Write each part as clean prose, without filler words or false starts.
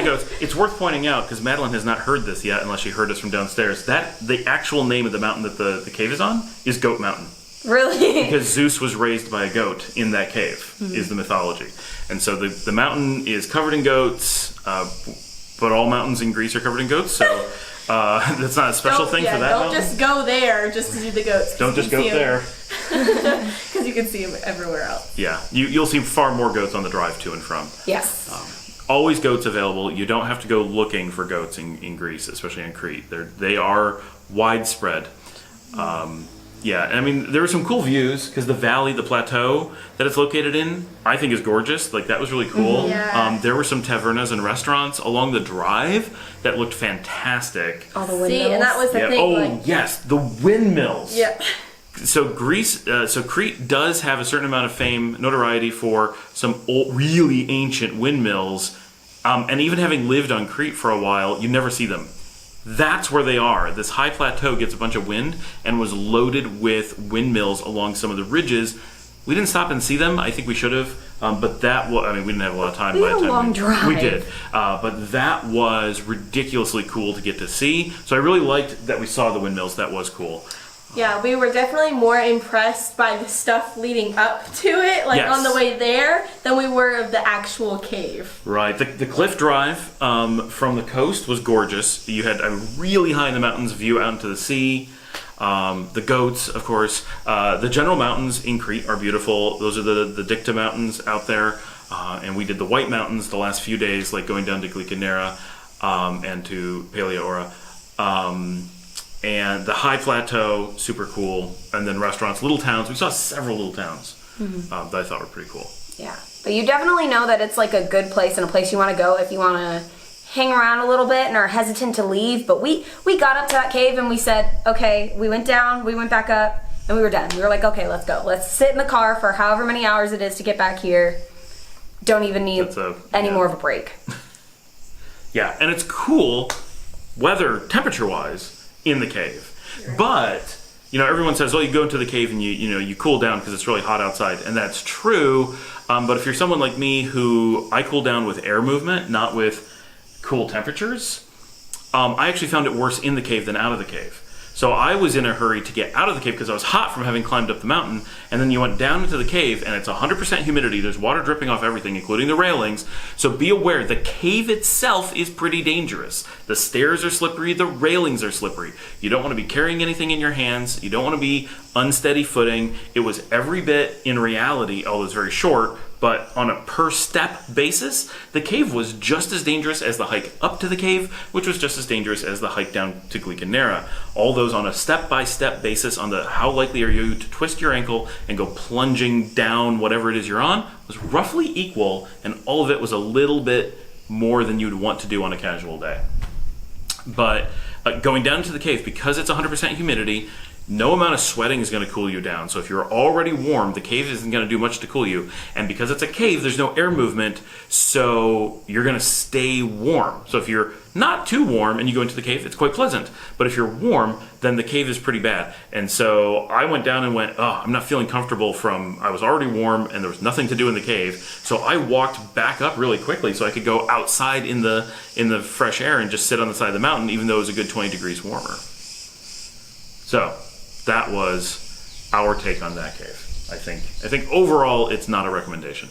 of goats. It's worth pointing out, because Madeline has not heard this yet, unless she heard us from downstairs, that the actual name of the mountain that the cave is on is Goat Mountain. Really? Because Zeus was raised by a goat in that cave, is the mythology. And so the mountain is covered in goats, but all mountains in Greece are covered in goats, so that's not a special thing for that mountain. Don't just go there just to see the goats. Don't just go there. Because you can see them everywhere else. Yeah, you'll see far more goats on the drive to and from. Yes. Always goats available. You don't have to go looking for goats in Greece, especially on Crete. They are widespread. Yeah, I mean, there were some cool views, because the valley, the plateau that it's located in, I think is gorgeous. Like, that was really cool. Yeah. There were some tavernas and restaurants along the drive that looked fantastic. All the windmills. See, and that was the thing. Oh, yes, the windmills. Yeah. So Crete does have a certain amount of fame, notoriety for some old, really ancient windmills, and even having lived on Crete for a while, you never see them. That's where they are. This high plateau gets a bunch of wind and was loaded with windmills along some of the ridges. We didn't stop and see them. I think we should have, but we didn't have a lot of time. We had a long drive. We did, but that was ridiculously cool to get to see. So I really liked that we saw the windmills. That was cool. Yeah, we were definitely more impressed by the stuff leading up to it, like Yes. on the way there, than we were of the actual cave. Right. The cliff drive from the coast was gorgeous. You had a really high in the mountains view out into the sea. The goats, of course. The general mountains in Crete are beautiful. Those are the Dicta mountains out there. And we did the White Mountains the last few days, like going down to Glicanera and to Paleoura. And the high plateau, super cool. And then restaurants, little towns. We saw several little towns that I thought were pretty cool. Yeah. But you definitely know that it's like a good place and a place you want to go if you want to hang around a little bit and are hesitant to leave. But we got up to that cave and we said, okay, we went down, we went back up, and we were done. We were like, okay, let's go. Let's sit in the car for however many hours it is to get back here. Don't even need any more of a break. Yeah, and it's cool weather, temperature-wise, in the cave. But, everyone says, well, you go into the cave and you cool down because it's really hot outside. And that's true. But if you're someone like me who I cool down with air movement, not with cool temperatures, I actually found it worse in the cave than out of the cave. So I was in a hurry to get out of the cave because I was hot from having climbed up the mountain, and then you went down into the cave and it's 100% humidity. There's water dripping off everything, including the railings. So be aware, the cave itself is pretty dangerous. The stairs are slippery, the railings are slippery. You don't want to be carrying anything in your hands. You don't want to be unsteady footing. It was every bit in reality, although it's very short, but on a per step basis, the cave was just as dangerous as the hike up to the cave, which was just as dangerous as the hike down to Glicanera. All those on a step-by-step basis on the how likely are you to twist your ankle and go plunging down whatever it is you're on was roughly equal, and all of it was a little bit more than you'd want to do on a casual day. But going down into the cave, because it's 100% humidity, no amount of sweating is going to cool you down. So if you're already warm, the cave isn't going to do much to cool you. And because it's a cave, there's no air movement, so you're going to stay warm. So if you're not too warm and you go into the cave, it's quite pleasant. But if you're warm, then the cave is pretty bad. And so I went down and went, I'm not feeling comfortable I was already warm and there was nothing to do in the cave. So I walked back up really quickly so I could go outside in the fresh air and just sit on the side of the mountain, even though it was a good 20 degrees warmer. So that was our take on that cave. I think overall it's not a recommendation.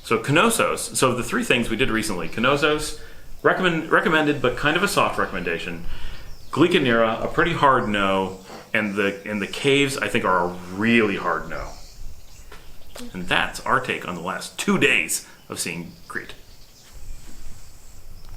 So Knossos. So the three things we did recently: Knossos, recommended but kind of a soft recommendation. Glicanera, a pretty hard no, and the caves I think are a really hard no. And that's our take on the last 2 days of seeing Crete.